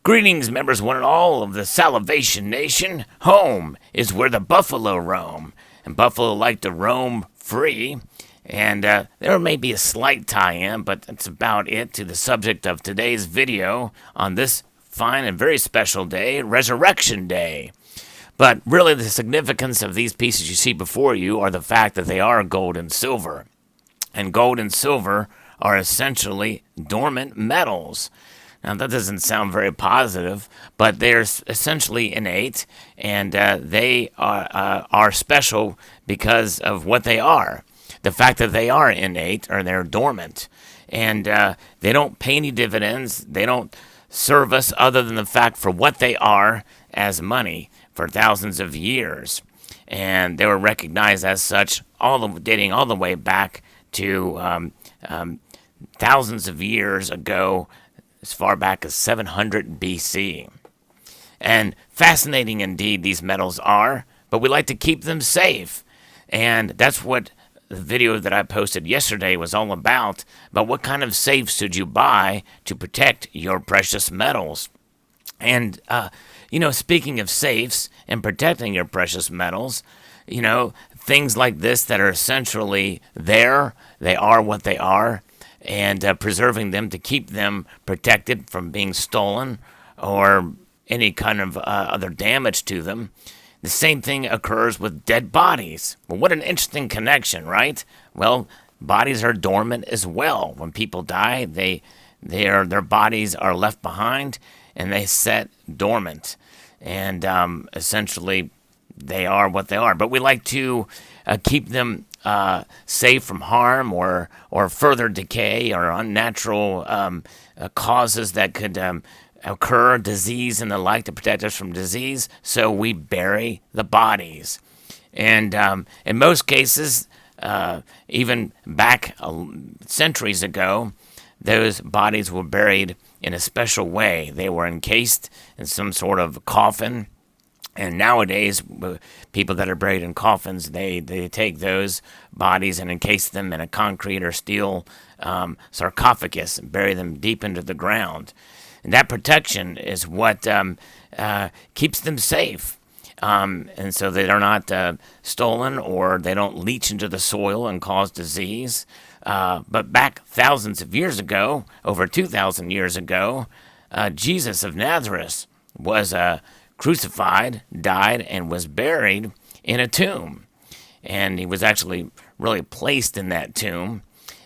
Greetings, members one and all of the Salivation Nation. Home is where the buffalo roam, and buffalo like to roam free. And there may be a slight tie-in, but that's about it to the subject of today's video on this fine and very special day, Resurrection Day. But really the significance of these pieces you see before you are the fact that they are gold and silver. And gold and silver are essentially dormant metals. Now, that doesn't sound very positive, but they're essentially innate, and they are special because of what they are. The fact that they are innate, or they're dormant, and they don't pay any dividends. They don't serve us other than the fact for what they are as money for thousands of years. And they were recognized as such, dating all the way back to thousands of years ago, as far back as 700 BC. And fascinating indeed these metals are, but we like to keep them safe. And that's what the video that I posted yesterday was all about what kind of safes should you buy to protect your precious metals. And, speaking of safes and protecting your precious metals, things like this that are essentially there, they are what they are, and preserving them to keep them protected from being stolen or any kind of other damage to them. The same thing occurs with dead bodies. Well, what an interesting connection, right? Well, bodies are dormant as well. When people die, their bodies are left behind and they set dormant. And essentially, they are what they are. But we like to keep them safe from harm or further decay or unnatural causes that could occur, disease and the like, to protect us from disease. So we bury the bodies. And in most cases, even back centuries ago, those bodies were buried in a special way. They were encased in some sort of coffin. And nowadays, people that are buried in coffins, they take those bodies and encase them in a concrete or steel sarcophagus and bury them deep into the ground. And that protection is what keeps them safe. And so they are not stolen or they don't leach into the soil and cause disease. But back thousands of years ago, over 2,000 years ago, Jesus of Nazareth was crucified, died, and was buried in a tomb. And he was actually really placed in that tomb,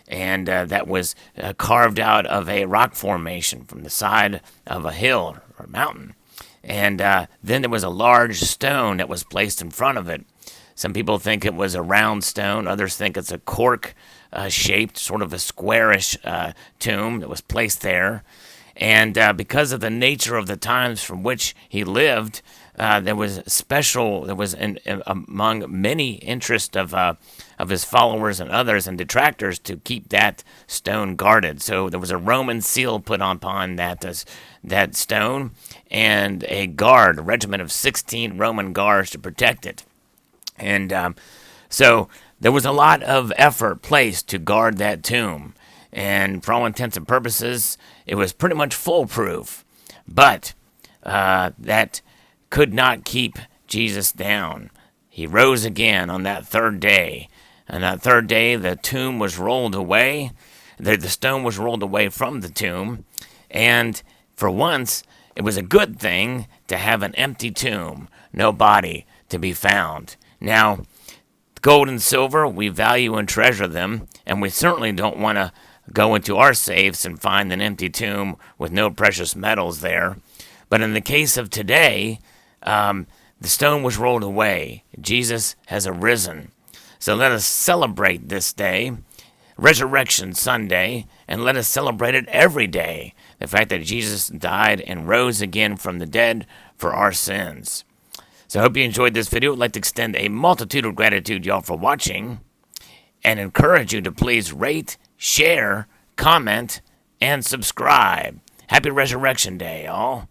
and that was carved out of a rock formation from the side of a hill or mountain. And then there was a large stone that was placed in front of it. Some people think it was a round stone. Others think it's a cork-shaped, sort of a squarish tomb that was placed there. And because of the nature of the times from which he lived, there was among many interest of his followers and others and detractors to keep that stone guarded. So there was a Roman seal put upon that stone, and a regiment of 16 Roman guards to protect it. And so there was a lot of effort placed to guard that tomb. And for all intents and purposes, it was pretty much foolproof. But that could not keep Jesus down. He rose again on that third day. And that third day, the tomb was rolled away. The stone was rolled away from the tomb. And for once, it was a good thing to have an empty tomb, no body to be found. Now, gold and silver, we value and treasure them, and we certainly don't want to go into our safes and find an empty tomb with no precious metals there. But in the case of today, the stone was rolled away. Jesus has arisen. So let us celebrate this day, Resurrection Sunday, and let us celebrate it every day. The fact that Jesus died and rose again from the dead for our sins. So I hope you enjoyed this video. I'd like to extend a multitude of gratitude, y'all, for watching, and encourage you to please rate, share, comment, and subscribe. Happy Resurrection Day, y'all.